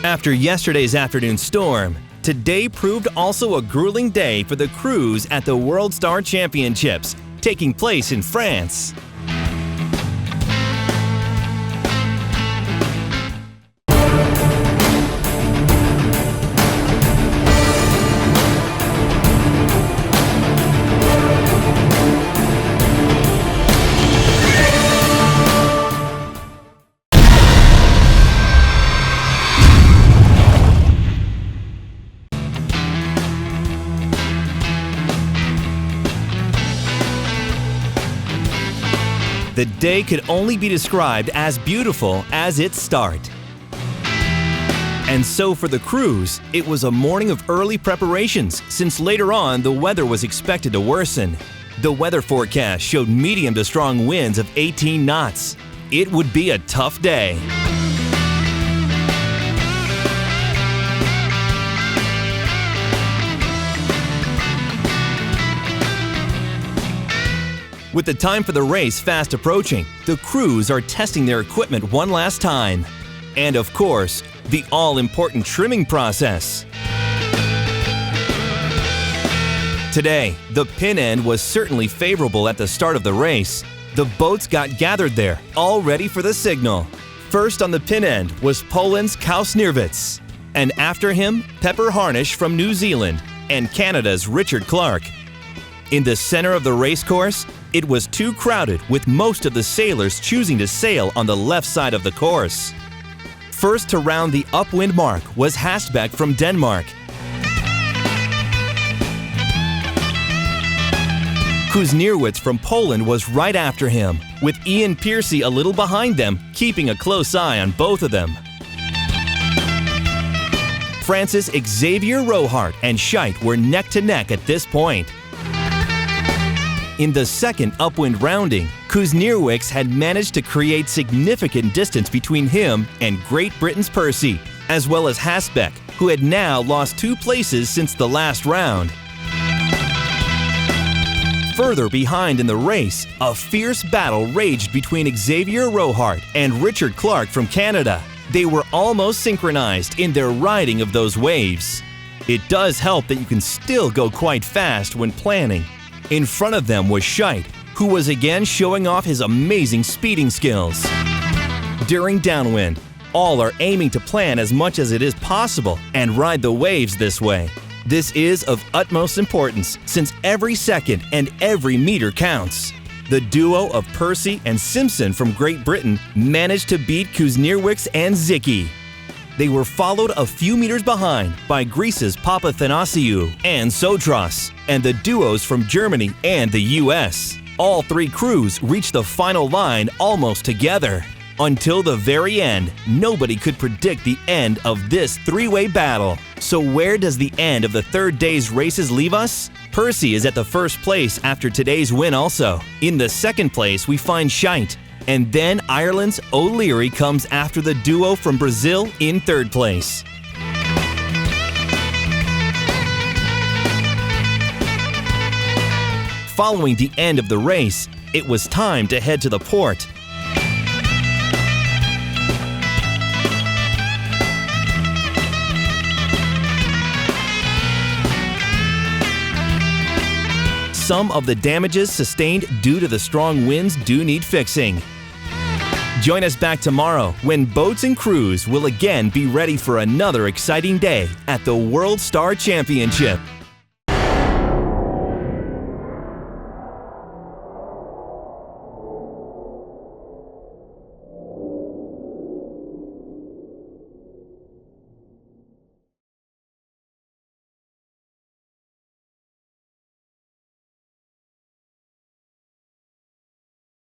After yesterday's afternoon storm, today proved also a grueling day for the crews at the World Star Championships, taking place in France. The day could only be described as beautiful as its start. And so for the crews, it was a morning of early preparations, since later on the weather was expected to worsen. The weather forecast showed medium to strong winds of 18 knots. It would be a tough day. With the time for the race fast approaching, the crews are testing their equipment one last time. And of course, the all-important trimming process. Today, the pin end was certainly favorable at the start of the race. The boats got gathered there, all ready for the signal. First on the pin end was Poland's Klaus Nierwitz, and after him, Pepper Harnish from New Zealand and Canada's Richard Clark. In the center of the race course, it was too crowded, with most of the sailors choosing to sail on the left side of the course. First to round the upwind mark was Hastbeck from Denmark. Kuznierwitz from Poland was right after him, with Ian Piercy a little behind them, keeping a close eye on both of them. France's Xavier Rohart and Scheidt were neck to neck at this point. In the second upwind rounding, Kuznierwitz had managed to create significant distance between him and Great Britain's Percy, as well as Hastbeck, who had now lost 2 places since the last round. Further behind in the race, a fierce battle raged between Xavier Rohart and Richard Clark from Canada. They were almost synchronized in their riding of those waves. It does help that you can still go quite fast when planning. In front of them was Scheidt, who was again showing off his amazing speeding skills. During downwind, all are aiming to plan as much as it is possible and ride the waves this way. This is of utmost importance, since every second and every meter counts. The duo of Percy and Simpson from Great Britain managed to beat Kuznierwitz and Zicki. They were followed a few meters behind by Greece's Papathanasiou and Sotras, and the duos from Germany and the US. All 3 crews reached the final line almost together. Until the very end, nobody could predict the end of this 3-way battle. So where does the end of the third day's races leave us? Percy is at the first place after today's win also. In the second place, we find Scheidt. And then Ireland's O'Leary comes after the duo from Brazil in third place. Following the end of the race, it was time to head to the port. Some of the damages sustained due to the strong winds do need fixing. Join us back tomorrow when boats and crews will again be ready for another exciting day at the World Star Championship.